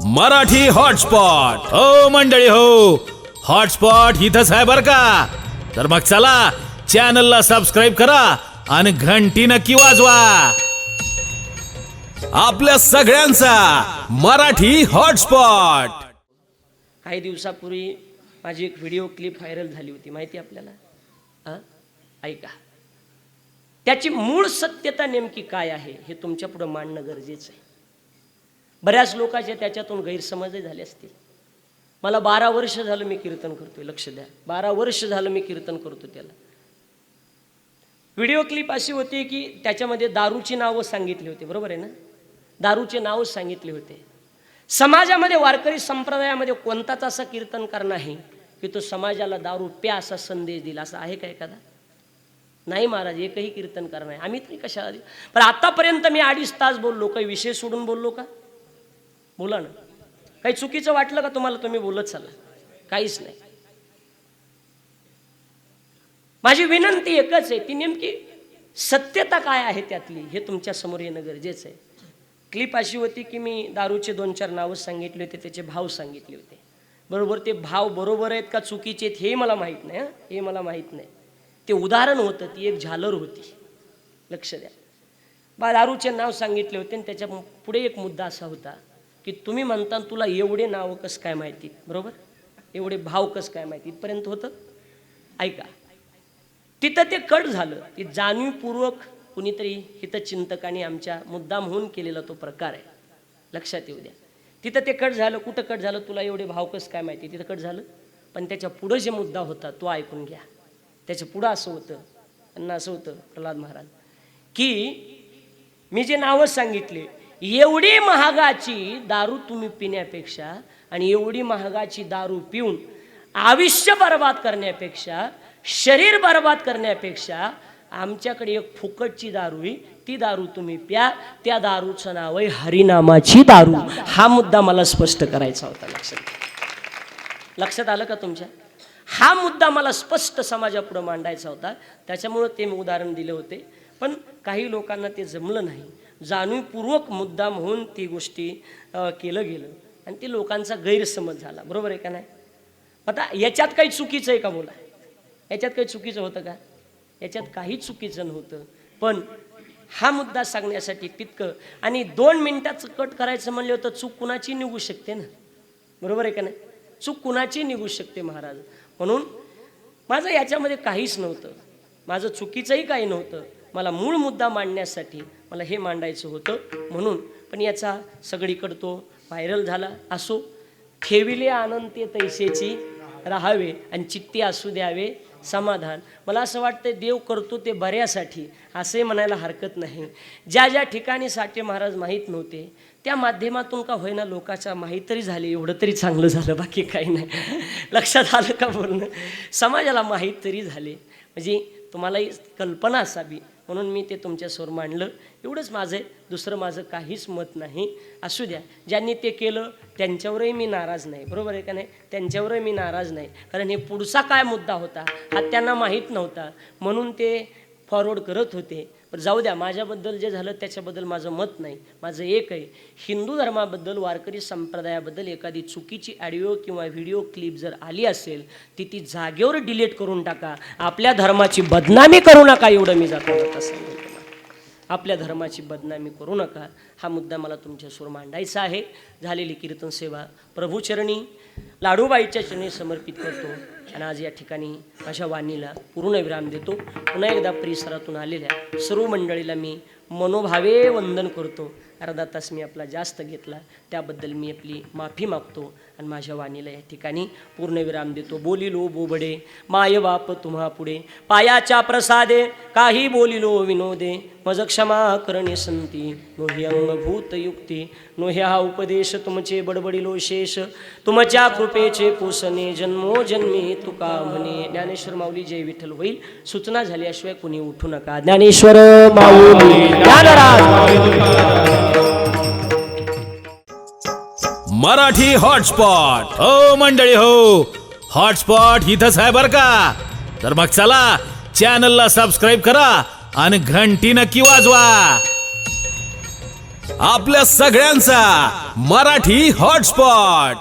Marathi hotspot हो मंडळी हो, हॉटस्पॉट इथंच आहे बर का. तर मग चला चॅनलला सबस्क्राईब करा आणि घंटी नक्की वाजवा. आपल्या सगळ्यांचा मराठी हॉटस्पॉट. काही दिवसापूर्वी माझी एक व्हिडिओ क्लिप व्हायरल झाली होती, माहिती आपल्याला. ऐका, त्याची मूळ सत्यता नेमकी काय आहे हे तुमच्या पुढे मांडणं गरजेचं आहे. बऱ्याच लोकांचे त्याच्यातून गैरसमजही झाले असतील. मला 12 वर्ष झालं मी कीर्तन करतोय, लक्ष द्या, 12 वर्ष झालं मी कीर्तन करतो. त्याला व्हिडिओ क्लिप अशी होती की त्याच्यामध्ये दारूची नावं सांगितली होती, बरोबर आहे ना, दारूचे नाव सांगितले होते. समाजामध्ये वारकरी संप्रदायामध्ये कोणताच असा कीर्तनकार नाही की तो समाजाला दारू प्या असा संदेश दिला. असं आहे का एखादा? नाही महाराज, एकही कीर्तनकार नाही. आम्ही तरी कशाला? पण आतापर्यंत मी 2.5 तास बोललो, काही विषय सोडून बोललो का? बोला ना. काही चुकीचं वाटलं का तुम्हाला? तुम्ही बोलत चाला, काहीच नाही. माझी विनंती एकच आहे, ती नेमकी सत्यता काय आहे त्यातली हे तुमच्या समोर येणं गरजेचं आहे. क्लिप अशी होती की मी दारूचे 2-4 नावं सांगितले होते, त्याचे भाव सांगितले होते. बरोबर, ते भाव बरोबर आहेत का चुकीचे आहेत हे मला माहीत नाही. हे मला माहीत नाही. ते उदाहरण होतं, ती एक झालर होती. लक्ष द्या. दारूचे नाव सांगितले होते आणि त्याच्या पुढे एक मुद्दा असा होता की तुम्ही म्हणता तुला एवढे नाव कसं काय माहिती, बरोबर, एवढे भाव कसं काय माहिती, इथपर्यंत होतं. ऐका, तिथं ते कट झालं. ती जाणीवपूर्वक कुणीतरी हितचिंतकांनी आमच्या मुद्दाम होऊन केलेला तो प्रकार आहे, लक्षात येऊ द्या. तिथं ते कट झालं. कुठं कट झालं? तुला एवढे भाव कसं काय माहिती, तिथं कट झालं. पण त्याच्या पुढं जे मुद्दा होता तो ऐकून घ्या. त्याच्या पुढं असं होतं, त्यांना असं होतं प्रल्हाद महाराज, की मी जे नावं सांगितले, एवढी महागाची दारू तुम्ही पिण्यापेक्षा आणि एवढी महागाची दारू पिऊन आयुष्य बर्बाद करण्यापेक्षा, शरीर बर्बाद करण्यापेक्षा आमच्याकडे एक फुकटची दारू आहे, ती दारू तुम्ही प्या. त्या दारूचं नाव आहे हरिनामाची दारू. हा मुद्दा मला स्पष्ट करायचा होता. लक्षात आलं का तुमच्या? हा मुद्दा मला स्पष्ट समाजापुढे मांडायचा होता. त्याच्यामुळं ते मी उदाहरण दिले होते. पण काही लोकांना ते जमलं नाही. जाणीवपूर्वक मुद्दाम होऊन ती गोष्टी केलं गेलं आणि ती लोकांचा गैरसमज झाला. बरोबर आहे का नाही? आता याच्यात काही चुकीचं आहे का? बोला, याच्यात काही चुकीचं होतं का? याच्यात काही चुकीचं नव्हतं. पण हा मुद्दा सांगण्यासाठी तितकं, आणि 2 मिनिटाचं कट करायचं म्हणलं होतं, चूक कुणाची निघू शकते ना, बरोबर आहे का नाही? चूक कुणाची निघू शकते महाराज. म्हणून माझं याच्यामध्ये काहीच नव्हतं, माझं चुकीचंही काही नव्हतं. मला मूळ मुद्दा मांडण्यासाठी मला हे मांडायचं होतं म्हणून. पण याचा सगळीकडं तो व्हायरल झाला. असो, ठेविले अनंत तैसेची राहावे आणि चित्ती असू द्यावे समाधान. मला असं वाटतं देव करतो ते बऱ्यासाठी, असंही म्हणायला हरकत नाही. ज्या ज्या ठिकाणी साठे महाराज माहीत नव्हते त्या माध्यमातून का होईना लोकांच्या माहीत तरी झाले, एवढं तरी चांगलं झालं, बाकी काही नाही. लक्षात आलं का बोलणं? समाजाला माहीत तरी झाले, म्हणजे तुम्हालाही कल्पना असावी म्हणून मी ते तुमच्यासमोर मांडलं. एवढंच माझं आहे, दुसरं माझं काहीच मत नाही. असू द्या, ज्यांनी ते केलं त्यांच्यावरही मी नाराज नाही, बरोबर आहे का नाही? त्यांच्यावरही मी नाराज नाही, कारण हे पुढचा काय मुद्दा होता हा त्यांना माहीत नव्हता म्हणून ते फॉरवर्ड करत होते. पण जाऊ द्या, माझ्याबद्दल जे झालं त्याच्याबद्दल माझं मत नाही. माझं एक आहे, हिंदू धर्माबद्दल, वारकरी संप्रदायाबद्दल एखादी चुकीची ऑडिओ किंवा व्हिडिओ क्लिप जर आली असेल ती जागेवर डिलीट करून टाका. आपल्या धर्माची बदनामी करू नका, एवढं मी जाता सांगेन. आपल्या धर्माची बदनामी करू नका, हा मुद्दा मला तुमच्यासमोर मांडायचा आहे. झालेली कीर्तन सेवा प्रभूचरणी लाडूबाईच्या चरणी समर्पित करतो आणि आज या ठिकाणी माझ्या वाणीला पूर्णविराम देतो. पुन्हा एकदा परिसरातून आलेल्या सर्व मंडळीला मी मनोभावे वंदन करतो. अर्धा तास मी आपला जास्त घेतला त्याबद्दल मी आपली माफी मागतो आणि माझ्या वाणीला या ठिकाणी पूर्णविराम देतो. बोलिलो बोबडे माय बाप तुम्हा पुढे, पायाच्या प्रसादे काही बोलिलो विनोदे, मज क्षमा करणे संती नोही अंगभूत युक्ती, नोह्या उपदेश तुमचे बडबडिलो शेष, तुमच्या कृपेचे पोसणे जन्मोजन्मी तुका म्हणे. ज्ञानेश्वर माऊली जय विठ्ठल होईल. सूचना झाल्याशिवाय कुणी उठू नका. ज्ञानेश्वर माऊली मराठी हॉटस्पॉट हो मंडळी हो, हॉटस्पॉट इथंच आहे बर का. तर मग चला चॅनलला सबस्क्राईब करा आणि घंटी नक्की वाजवा. आपल्या सगळ्यांचा मराठी हॉटस्पॉट.